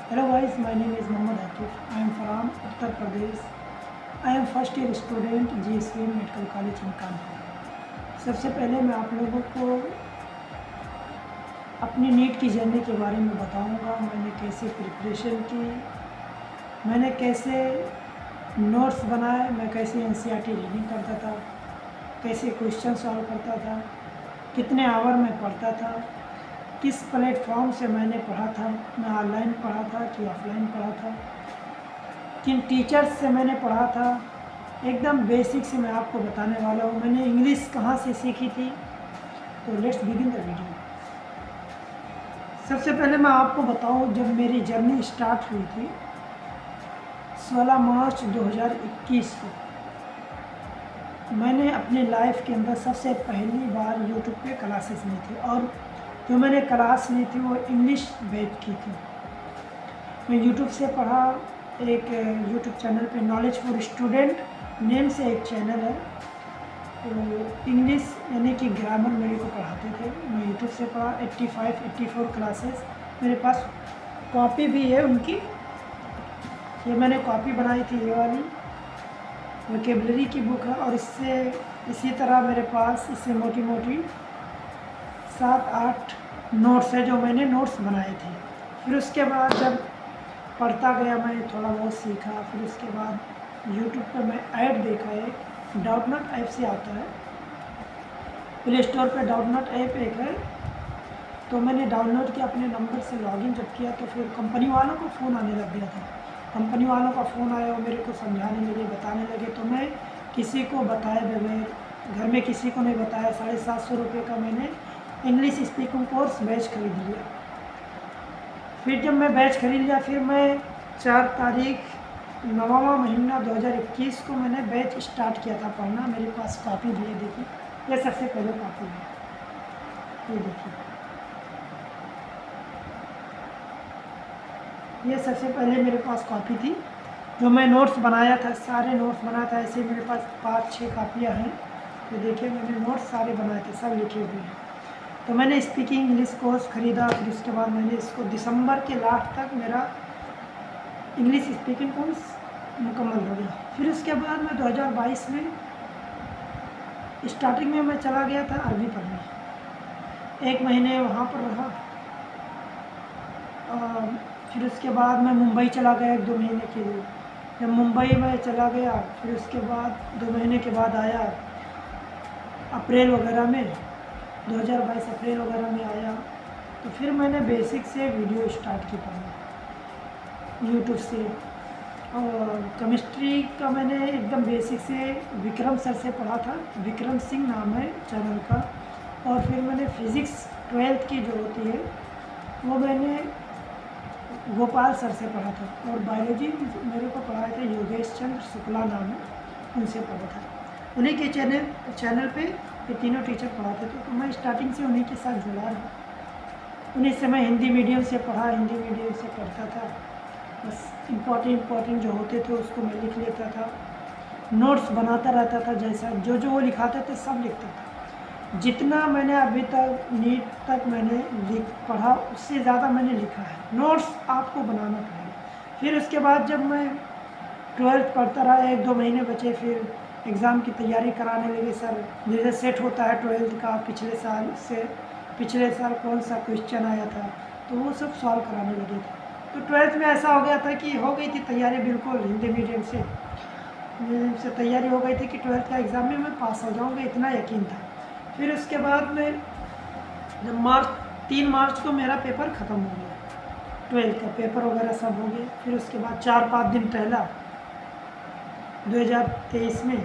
Hello guys, my name is Mohammad Akif. I am from Uttar Pradesh. I am first year student GSV medical college in Kanpur. सबसे पहले मैं आप लोगों को अपनी नीट की जर्नी के बारे में बताऊंगा। मैंने कैसे प्रिपरेशन की, मैंने कैसे नोट्स बनाए, मैं कैसे NCERT रीडिंग करता था, कैसे क्वेश्चन सॉल्व करता था, कितने आवर में पढ़ता था, किस प्लेटफॉर्म से मैंने पढ़ा था, मैं ऑनलाइन पढ़ा था कि ऑफलाइन पढ़ा था, किन टीचर्स से मैंने पढ़ा था, एकदम बेसिक से मैं आपको बताने वाला हूँ। मैंने इंग्लिश कहाँ से सीखी थी। तो लेट्स बिगिन द वीडियो। सबसे पहले मैं आपको बताऊँ, जब मेरी जर्नी स्टार्ट हुई थी 16 मार्च 2021 को, मैंने अपने लाइफ के अंदर सबसे पहली बार यूट्यूब पे क्लासेस ली थी, और जो मैंने क्लास ली थी वो इंग्लिश बैच की थी। मैं यूट्यूब से पढ़ा। एक यूट्यूब चैनल पे नॉलेज फॉर स्टूडेंट नेम से एक चैनल है, तो इंग्लिश यानी कि ग्रामर मेरे को पढ़ाते थे। मैं यूट्यूब से पढ़ा 85-84 क्लासेस। मेरे पास कॉपी भी है उनकी, ये मैंने कॉपी बनाई थी, ये वाली वोकेबलरी की बुक है। और इससे इसी तरह मेरे पास इससे मोटी मोटी 7-8 नोट्स है जो मैंने नोट्स बनाए थे। फिर उसके बाद जब पढ़ता गया, मैं थोड़ा बहुत सीखा। फिर उसके बाद यूट्यूब पर मैं ऐड देखा, एक डाउटनट ऐप से आता है, प्ले स्टोर पर डाउटनट ऐप एक है, तो मैंने डाउनलोड किया। अपने नंबर से लॉगिन जब किया तो फिर कंपनी वालों को फ़ोन आने लग गया था। कंपनी वालों का फ़ोन आया और मेरे को समझाने लगे, बताने लगे, तो मैं किसी को बताए बगैर, घर में किसी को नहीं बताया, 750 रुपये का मैंने इंग्लिश स्पीकिंग कोर्स बैच खरीद लिया। फिर जब मैं बैच खरीद लिया, फिर मैं 4 तारीख 9वां महीना 2021 को मैंने बैच स्टार्ट किया था पढ़ना। मेरे पास कॉपी भी है, देखिए, ये सबसे पहले कॉपी है, ये देखिए, ये सबसे पहले मेरे पास कॉपी थी जो मैं नोट्स बनाया था। सारे नोट्स बनाया था, ऐसे मेरे पास 5-6 कापियाँ हैं। तो देखिए, मैंने नोट्स सारे बनाए थे, सब लिखे हुए हैं। तो मैंने स्पीकिंग इंग्लिश कोर्स ख़रीदा। फिर उसके बाद मैंने इसको दिसंबर के लास्ट तक मेरा इंग्लिश स्पीकिंग कोर्स मुकम्मल हो गया। फिर उसके बाद मैं 2022 में स्टार्टिंग में मैं चला गया था अरबी पढ़ने। 1 महीने वहाँ पर रहा। फिर उसके बाद मैं मुंबई चला गया 1-2 महीने के लिए। जब मुंबई में चला गया, फिर उसके बाद 2 महीने के बाद आया अप्रैल वगैरह में, 2022 अप्रैल वगैरह में आया। तो फिर मैंने बेसिक से वीडियो स्टार्ट की पढ़ना यूट्यूब से। और केमिस्ट्री का मैंने एकदम बेसिक से विक्रम सर से पढ़ा था, विक्रम सिंह नाम है चैनल का। और फिर मैंने फिज़िक्स 12th की जो होती है वो मैंने गोपाल सर से पढ़ा था। और बायोलॉजी मेरे को पढ़ाए थे योगेश चंद्र शुक्ला नाम है, उनसे पढ़ा था। उन्हीं के चैनल पे ये तीनों टीचर पढ़ाते थे, तो मैं स्टार्टिंग से उन्हीं के साथ जुड़ा रहा। उन्हीं से मैं हिंदी मीडियम से पढ़ा, हिंदी मीडियम से पढ़ता था। बस इम्पोर्टेंट जो होते थे उसको मैं लिख लेता था, नोट्स बनाता रहता था। जैसा जो वो लिखाते थे सब लिखता था। जितना मैंने अभी तक नीट तक मैंने पढ़ा, उससे ज़्यादा मैंने लिखा है। नोट्स आपको बनाना पड़ेगा। फिर उसके बाद जब मैं 12th पढ़ता रहा, 1-2 महीने बचे, फिर एग्ज़ाम की तैयारी कराने लगे सर। जैसे सेट होता है 12th का, पिछले साल कौन सा क्वेश्चन आया था, तो वो सब सॉल्व कराने लगे थे। तो 12th में ऐसा हो गया था कि हो गई थी तैयारी बिल्कुल, हिंदी मीडियम से तैयारी हो गई थी कि 12th का एग्ज़ाम में मैं पास हो जाऊँगा, इतना यकीन था। फिर उसके बाद में जब 3 मार्च को मेरा पेपर ख़त्म हो गया, 12th का पेपर वगैरह सब हो गए। फिर उसके बाद 4-5 दिन पहला 2023 में,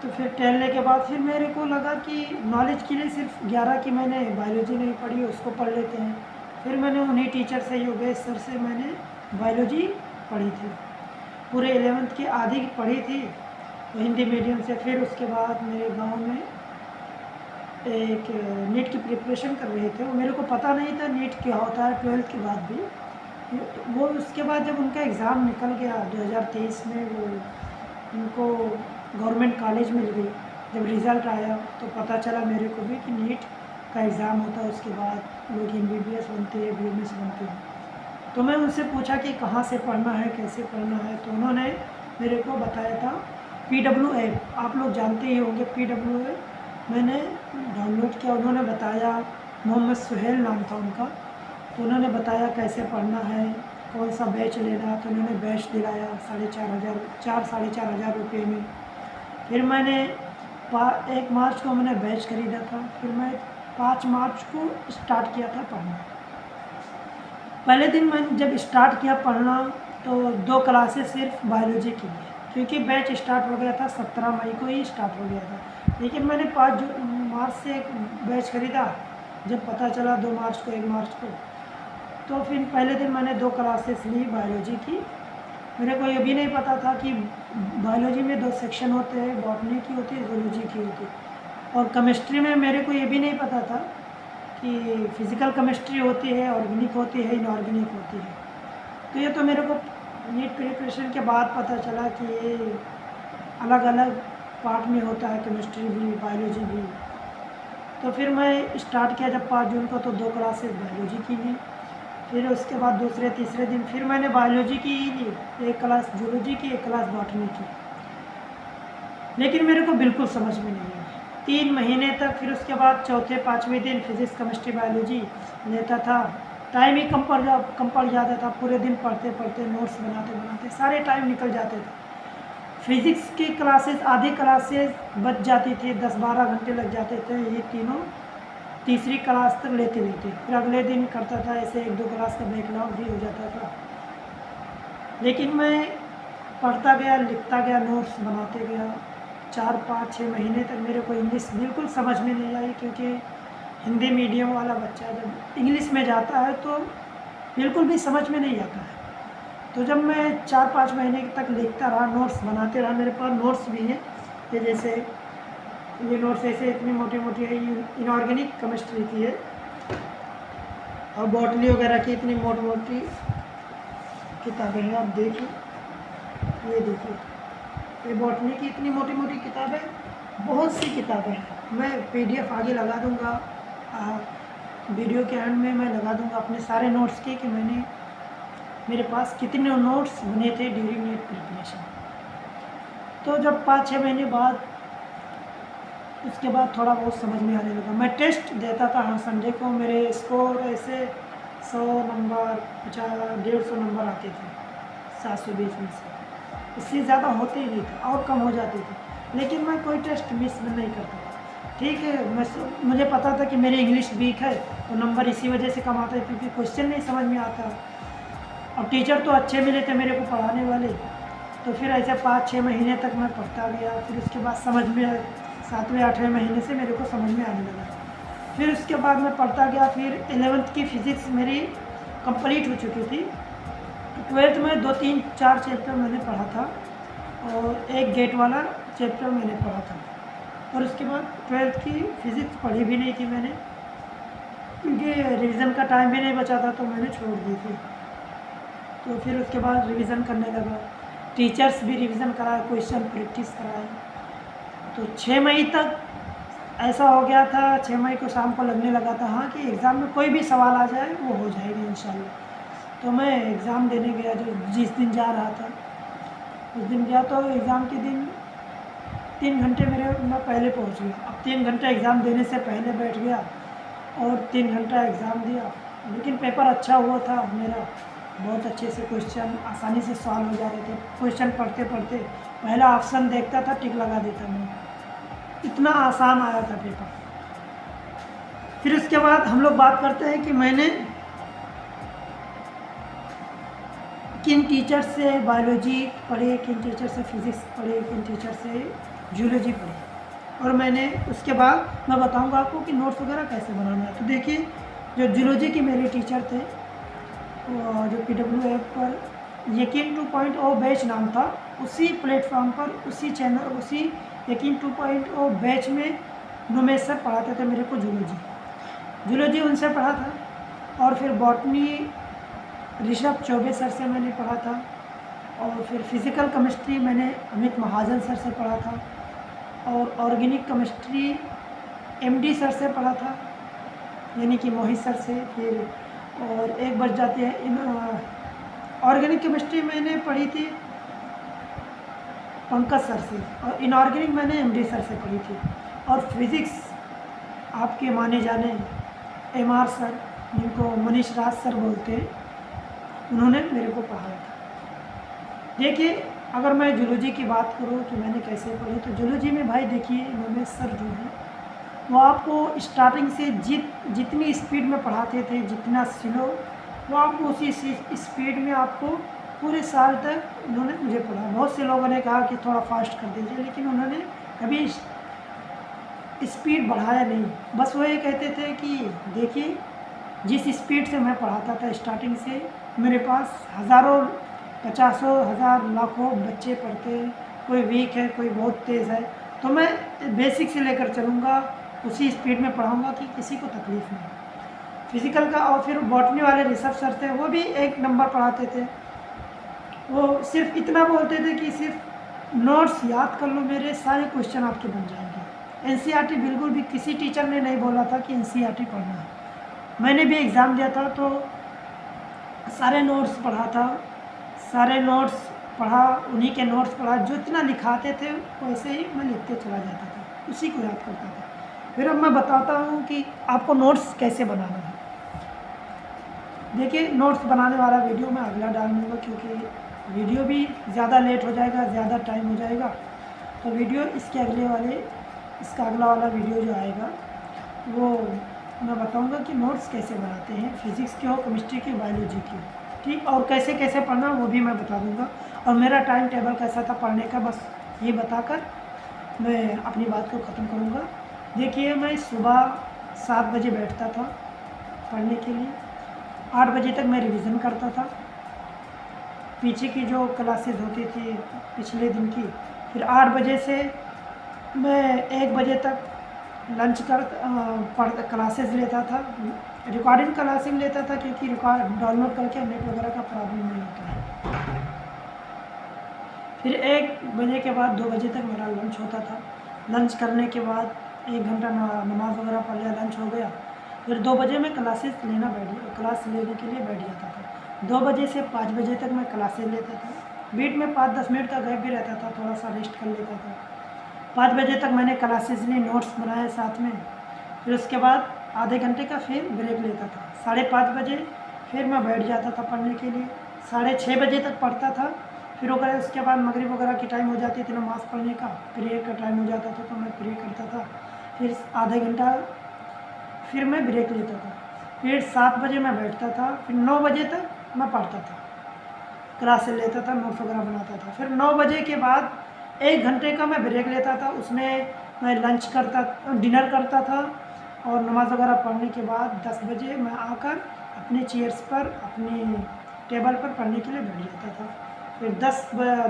तो फिर टहलने के बाद फिर मेरे को लगा कि नॉलेज के लिए सिर्फ 11 की मैंने बायोलॉजी नहीं पढ़ी, उसको पढ़ लेते हैं। फिर मैंने उन्हीं टीचर से, योगेश सर से मैंने बायोलॉजी पढ़ी थी, पूरे 11th की आधी पढ़ी थी हिंदी मीडियम से। फिर उसके बाद मेरे गांव में एक नीट की प्रिपरेशन कर रहे थे, वो मेरे को पता नहीं था नीट क्या होता है 12th के बाद भी। वो उसके बाद जब उनका एग्ज़ाम निकल गया 2023 में, वो उनको गवर्नमेंट कॉलेज मिल गई। जब रिज़ल्ट आया तो पता चला मेरे को भी कि नीट का एग्ज़ाम होता है, उसके बाद लोग MBBS बनते हैं, BMS बनते हैं। तो मैं उनसे पूछा कि कहाँ से पढ़ना है, कैसे पढ़ना है, तो उन्होंने मेरे को बताया था PW ऐप, आप लोग जानते ही होंगे PW ऐप। मैंने डाउनलोड किया, उन्होंने बताया, मोहम्मद सुहेल नाम था उनका, तो उन्होंने बताया कैसे पढ़ना है, कौन सा बैच लेना, तो उन्होंने बैच दिलाया 4,500 रुपये में। फिर मैंने 1 मार्च को मैंने बैच खरीदा था, फिर मैं 5 मार्च को स्टार्ट किया था पढ़ना। पहले दिन मैंने जब स्टार्ट किया पढ़ना तो 2 क्लासेस सिर्फ बायोलॉजी की है, क्योंकि बैच स्टार्ट हो गया था 17 मई को ही स्टार्ट हो गया था। लेकिन मैंने 5 मार्च से एक बैच खरीदा, जब पता चला 2 मार्च को 1 मार्च को, तो फिर पहले दिन मैंने 2 क्लासेस ली बायोलॉजी की। मेरे को ये भी नहीं पता था कि बायोलॉजी में 2 सेक्शन होते हैं, बॉटनी की होती है, जूलॉजी की होती है। और केमिस्ट्री में मेरे को ये भी नहीं पता था कि फिज़िकल केमिस्ट्री होती है, ऑर्गेनिक होती है, इनऑर्गेनिक होती है। तो ये तो मेरे को नीट प्रिपरेशन के बाद पता चला कि ये अलग अलग पार्ट में होता है, केमिस्ट्री भी, बायोलॉजी भी। तो फिर मैं स्टार्ट किया जब 5 जून को, तो 2 क्लासेस बायोलॉजी की ली। फिर उसके बाद दूसरे तीसरे दिन फिर मैंने बायोलॉजी की ही ली, 1 क्लास जूलॉजी की, 1 क्लास बॉटनी की। लेकिन मेरे को बिल्कुल समझ में नहीं आई 3 महीने तक। फिर उसके बाद चौथे 5वें दिन फिज़िक्स केमिस्ट्री बायोलॉजी लेता था, टाइम ही कम पड़ जाता था। पूरे दिन पढ़ते पढ़ते, नोट्स बनाते बनाते सारे टाइम निकल जाते थे। फिज़िक्स की क्लासेस, आधी क्लासेस बच जाती थी, 10-12 घंटे लग जाते थे ये तीनों, तीसरी क्लास तक लेते। फिर अगले दिन करता था ऐसे, 1-2 क्लास का बैकलॉग भी हो जाता था। लेकिन मैं पढ़ता गया, लिखता गया, नोट्स बनाते गया। 4-5-6 महीने तक मेरे को इंग्लिश बिल्कुल समझ में नहीं आई, क्योंकि हिंदी मीडियम वाला बच्चा जब इंग्लिश में जाता है तो बिल्कुल भी समझ में नहीं आता है। तो जब मैं 4-5 महीने तक लिखता रहा, नोट्स बनाते रहा, मेरे पास नोट्स भी हैं, ये जैसे ये नोट्स ऐसे इतनी मोटी मोटी है, इनऑर्गेनिक केमिस्ट्री की है, और बॉटनी वगैरह की इतनी मोटी मोटी किताबें हैं। आप देखिए, ये देखिए, ये बॉटनी की इतनी मोटी मोटी किताबें, बहुत सी किताबें हैं। मैं PDF आगे लगा दूंगा, वीडियो के एंड में मैं लगा दूंगा अपने सारे नोट्स के, कि मेरे पास कितने नोट्स बने थे ड्यूरिंग नीट प्रिपरेशन। तो जब 5-6 महीने बाद, उसके बाद थोड़ा बहुत समझ में आने लगा। मैं टेस्ट देता था हर संडे को, मेरे स्कोर ऐसे 100 नंबर, 50-150 नंबर आते थे 720 में से, इससे ज़्यादा होते ही नहीं थे, और कम हो जाते थे। लेकिन मैं कोई टेस्ट मिस नहीं करता था। ठीक है, मुझे पता था कि मेरी इंग्लिश वीक है, तो नंबर इसी वजह से कम आता है, क्योंकि क्वेश्चन नहीं समझ में आता। और टीचर तो अच्छे मिले थे मेरे को पढ़ाने वाले। तो फिर ऐसे 5-6 महीने तक मैं पढ़ता गया। फिर उसके बाद समझ में 7वें-8वें महीने से मेरे को समझ में आने लगा। फिर उसके बाद मैं पढ़ता गया। फिर 11th की फ़िज़िक्स मेरी कंप्लीट हो चुकी थी। 12th में 2-3-4 चैप्टर मैंने पढ़ा था, और एक गेट वाला चैप्टर मैंने पढ़ा था। और उसके बाद 12th की फ़िज़िक्स पढ़ी भी नहीं थी मैंने, क्योंकि रिवीज़न का टाइम भी नहीं बचा था, तो मैंने छोड़ दी थी। तो फिर उसके बाद रिवीज़न करने लगा, टीचर्स भी रिवीज़न कराए, क्वेश्चन प्रैक्टिस कराए। तो 6 मई तक ऐसा हो गया था, 6 मई को शाम को लगने लगा था हाँ कि एग्ज़ाम में कोई भी सवाल आ जाए वो हो जाएगा इंशाल्लाह। तो मैं एग्ज़ाम देने गया, जिस दिन जा रहा था उस दिन गया। तो एग्ज़ाम के दिन 3 घंटे मैं पहले पहुंच गया। अब 3 घंटे एग्ज़ाम देने से पहले बैठ गया और 3 घंटा एग्ज़ाम दिया। लेकिन पेपर अच्छा हुआ था मेरा, बहुत अच्छे से क्वेश्चन आसानी से सॉल्व हो जा रहे थे। क्वेश्चन पढ़ते पढ़ते पहला ऑप्शन देखता था, टिक लगा देता मैं, इतना आसान आया था पेपर। फिर उसके बाद हम लोग बात करते हैं कि मैंने किन टीचर से बायोलॉजी पढ़े, किन टीचर से फिज़िक्स पढ़े, किन टीचर से जूलॉजी पढ़े। और मैंने उसके बाद मैं बताऊंगा आपको कि नोट्स वगैरह कैसे बनाना है। तो देखिए, जो जूलॉजी के मेरे टीचर थे, जो PW ऐप पर यकीन 2.0 बैच नाम था, उसी प्लेटफॉर्म पर, उसी चैनल, उसी यकीन 2.0 बैच में नुमेश सर पढ़ाते थे मेरे को जूलॉजी उनसे पढ़ा था। और फिर बॉटनी ऋषभ चौबे सर से मैंने पढ़ा था। और फिर फिज़िकल केमिस्ट्री मैंने अमित महाजन सर से पढ़ा था। और ऑर्गेनिक केमिस्ट्री MD सर से पढ़ा था। यानी कि मोहित सर से। फिर और एक बच जाती है इन ऑर्गेनिक केमिस्ट्री मैंने पढ़ी थी पंकज सर से, और इनऑर्गेनिक मैंने एमडी सर से पढ़ी थी। और फिज़िक्स आपके माने जाने एमआर सर, जिनको मनीष राज सर बोलते हैं, उन्होंने मेरे को पढ़ाया था। देखिए, अगर मैं जूलॉजी की बात करूँ कि मैंने कैसे पढ़ी, तो जूलॉजी में भाई देखिए नोमेश सर जो है वो आपको स्टार्टिंग से जितनी स्पीड में पढ़ाते थे, जितना स्लो, वो आपको उसी स्पीड में आपको पूरे साल तक उन्होंने मुझे पढ़ा। बहुत से लोगों ने कहा कि थोड़ा फास्ट कर दीजिए, लेकिन उन्होंने कभी स्पीड बढ़ाया नहीं। बस वो ये कहते थे कि देखिए, जिस स्पीड से मैं पढ़ाता था स्टार्टिंग से, मेरे पास हज़ारों, पचासों, हज़ार, लाखों बच्चे पढ़ते हैं, कोई वीक है, कोई बहुत तेज़ है, तो मैं बेसिक से लेकर चलूँगा, उसी स्पीड में पढ़ाऊँगा कि किसी को तकलीफ़ नहीं। फिज़िकल का, और फिर बॉटनी वाले ऋषभ सर थे, वो भी एक नंबर पढ़ाते थे। वो सिर्फ इतना बोलते थे कि सिर्फ नोट्स याद कर लो, मेरे सारे क्वेश्चन आपके बन जाएंगे। एनसीईआरटी बिल्कुल भी किसी टीचर ने नहीं बोला था कि एनसीईआरटी पढ़ना है। मैंने भी एग्ज़ाम दिया था तो सारे नोट्स पढ़ा था, सारे नोट्स पढ़ा, उन्हीं के नोट्स पढ़ा, जो इतना लिखाते थे वैसे ही मैं लिखते चला जाता था, उसी को याद करता था। फिर अब मैं बताता हूँ कि आपको नोट्स कैसे बनाना है। देखिए, नोट्स बनाने वाला वीडियो मैं अगला डालूँगा, क्योंकि वीडियो भी ज़्यादा लेट हो जाएगा, ज़्यादा टाइम हो जाएगा। तो वीडियो इसका अगला वाला वीडियो जो आएगा वो मैं बताऊंगा कि नोट्स कैसे बनाते हैं, फिज़िक्स के हो, केमिस्ट्री की, बायोलॉजी की, ठीक, और कैसे कैसे पढ़ना वो भी मैं बता दूंगा। और मेरा टाइम टेबल कैसा था पढ़ने का, बस ये बताकर मैं अपनी बात को ख़त्म करूँगा। देखिए, मैं सुबह 7 बजे बैठता था पढ़ने के लिए, 8 बजे तक मैं रिवीज़न करता था, पीछे की जो क्लासेस होती थी पिछले दिन की। फिर 8 बजे से मैं 1 बजे तक लंच कर क्लासेस लेता था, रिकॉर्डिंग क्लासेस लेता था, क्योंकि रिकॉर्ड डाउनलोड करके नेट वगैरह का प्रॉब्लम नहीं होता है। फिर 1 बजे के बाद 2 बजे तक मेरा लंच होता था। लंच करने के बाद 1 घंटा नमाज़ वगैरह पढ़ लिया, लंच हो गया। फिर 2 बजे मैं क्लास लेने के लिए बैठ जाता था। 2 बजे से 5 बजे तक मैं क्लासेस लेता था, बीच में 5-10 मिनट का गैप भी रहता था, थोड़ा सा रेस्ट कर लेता था। 5 बजे तक मैंने क्लासेस ली, नोट्स बनाए साथ में। फिर उसके बाद आधे घंटे का फिर ब्रेक लेता था। 5:30 बजे फिर मैं बैठ जाता था पढ़ने के लिए, 6:30 बजे तक पढ़ता था। फिर वगैरह उसके बाद मगरिब वगैरह की टाइम हो जाती थी नमाज़ पढ़ने का, प्रेयर का टाइम हो जाता था, तो मैं प्रे करता था। फिर आधे घंटा फिर मैं ब्रेक लेता था। फिर 7 बजे मैं बैठता था, फिर 9 बजे तक मैं पढ़ता था, क्लासेस लेता था, नोट्स वगैरह बनाता था। फिर 9 बजे के बाद 1 घंटे का मैं ब्रेक लेता था, उसमें मैं डिनर करता था, और नमाज़ वगैरह पढ़ने के बाद 10 बजे मैं आकर अपने चेयर्स पर, अपने टेबल पर पढ़ने के लिए बैठ जाता था। फिर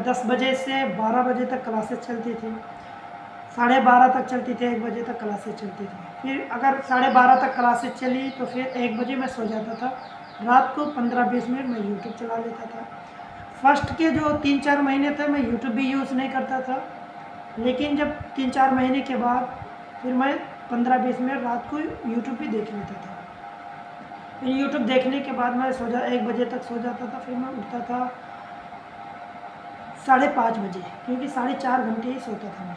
10 बजे से 12 बजे तक क्लासेस चलती थी, 12:30 तक चलती थी, 1 बजे तक क्लासेस चलती थी। फिर अगर 12:30 तक क्लासेस चली तो फिर 1 बजे मैं सो जाता था। रात को 15-20 मिनट मैं यूट्यूब चला लेता था। फर्स्ट के जो 3-4 महीने थे मैं यूट्यूब भी यूज़ नहीं करता था, लेकिन जब 3-4 महीने के बाद फिर मैं 15-20 मिनट रात को यूट्यूब भी देख लेता था। फिर यूट्यूब देखने के बाद मैं 1 बजे तक सो जाता था। फिर मैं उठता था 5:30 बजे, क्योंकि 4.5 घंटे ही सोता था मैं,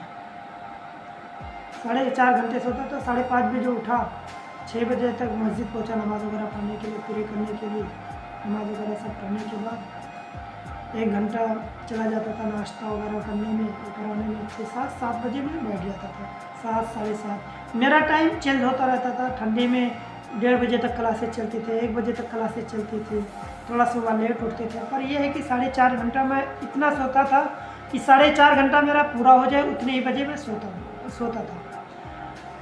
4.5 घंटे सोता था। 5:30 बजे उठा, 6 बजे तक मस्जिद पहुंचा नमाज़ वगैरह पढ़ने के लिए, प्रे करने के लिए। नमाज़ वगैरह सब पढ़ने के बाद 1 घंटा चला जाता था नाश्ता वगैरह करने में, कराने में। 6-7 बजे मैं बैठ जाता था, 7, 7:30। मेरा टाइम चेंज होता रहता था। ठंडी में 1:30 बजे तक क्लासेस चलती थी, 1 बजे तक क्लासेस चलती थी, थोड़ा सुबह लेट उठते थे। पर यह है कि 4.5 घंटा मैं इतना सोता था कि 4.5 घंटा मेरा पूरा हो जाए, उतने ही बजे मैं सोता था।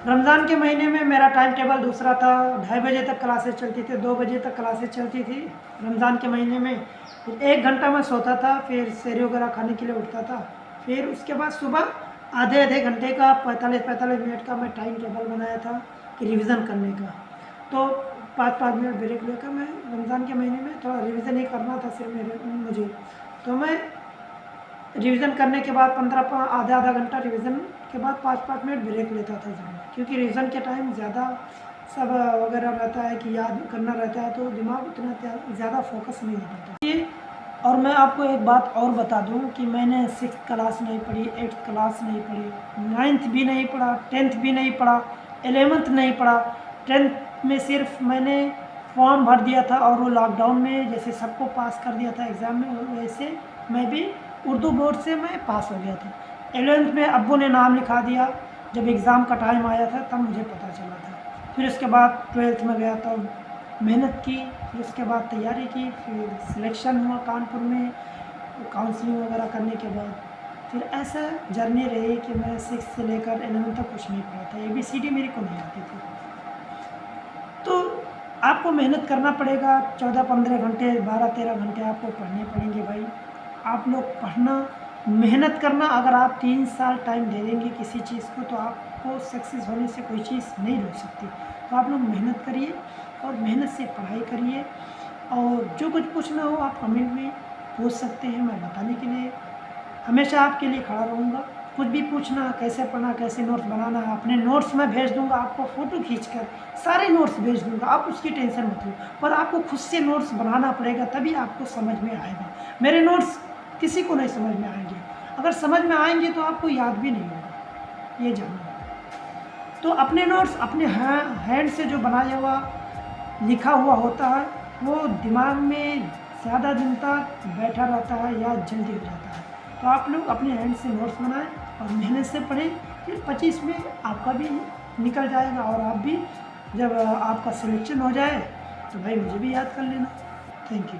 रमज़ान के महीने में मेरा टाइम टेबल दूसरा था, 2:30 बजे तक क्लासेस चलती थी, 2 बजे तक क्लासेस चलती थी रमज़ान के महीने में। फिर 1 घंटा मैं सोता था, फिर सहरी वगैरह खाने के लिए उठता था। फिर उसके बाद सुबह आधे घंटे का 45 मिनट का मैं टाइम टेबल बनाया था कि रिवीज़न करने का। तो 5 मिनट ब्रेक लेकर मैं रमज़ान के महीने में थोड़ा रिवीज़न ही करना था सिर्फ मुझे। तो मैं रिवीज़न करने के बाद आधा घंटा रिवीज़न के बाद 5 मिनट ब्रेक लेता था ज़रूर, क्योंकि रिवीज़न के टाइम ज़्यादा सब वगैरह रहता है कि याद करना रहता है, तो दिमाग उतना ज़्यादा फोकस नहीं हो पाता ये। और मैं आपको एक बात और बता दूं कि मैंने 6th क्लास नहीं पढ़ी, 8th क्लास नहीं पढ़ी, 9th भी नहीं पढ़ा, 10th भी नहीं पढ़ा, 11th नहीं पढ़ा। 10th में सिर्फ मैंने फॉर्म भर दिया था और वो लॉकडाउन में जैसे सबको पास कर दिया था एग्ज़ाम में, वैसे मैं भी उर्दू बोर्ड से मैं पास हो गया था। 11th में अब्बू ने नाम लिखा दिया, जब एग्ज़ाम का टाइम आया था तब मुझे पता चला था। फिर उसके बाद 12th में गया तो मेहनत की, फिर उसके बाद तैयारी की, फिर सिलेक्शन हुआ कानपुर में काउंसलिंग वगैरह करने के बाद। फिर ऐसा जर्नी रही कि मैं 6th से लेकर 11th तक कुछ नहीं पढ़ा था, ABCD मेरे को नहीं आती थी। तो आपको मेहनत करना पड़ेगा, 14-15 घंटे 12-13 घंटे आपको पढ़ने पड़ेंगे भाई। आप लोग पढ़ना, मेहनत करना। अगर आप 3 साल टाइम दे देंगे किसी चीज़ को तो आपको सक्सेस होने से कोई चीज़ नहीं रोक सकती। तो आप लोग मेहनत करिए और मेहनत से पढ़ाई करिए, और जो कुछ पूछना हो आप कमेंट में पूछ सकते हैं, मैं बताने के लिए हमेशा आपके लिए खड़ा रहूँगा। कुछ भी पूछना, कैसे पढ़ना, कैसे नोट्स बनाना, अपने नोट्स मैं भेज दूँगा आपको, फ़ोटो खींचकर सारे नोट्स भेज दूँगा, आप उसकी टेंशन मत लो। पर आपको खुद से नोट्स बनाना पड़ेगा, तभी आपको समझ में आएगा। मेरे नोट्स किसी को नहीं समझ में आएंगे, अगर समझ में आएंगे तो आपको याद भी नहीं होगा, ये जानना। तो अपने नोट्स अपने हैंड से जो बनाया हुआ लिखा हुआ होता है वो दिमाग में ज़्यादा दिन तक बैठा रहता है, याद जल्दी हो जाता है। तो आप लोग अपने हैंड से नोट्स बनाएं और मेहनत से पढ़ें, फिर 25 में आपका भी निकल जाएगा। और आप भी जब आपका सिलेक्शन हो जाए तो भाई मुझे भी याद कर लेना। Thank you.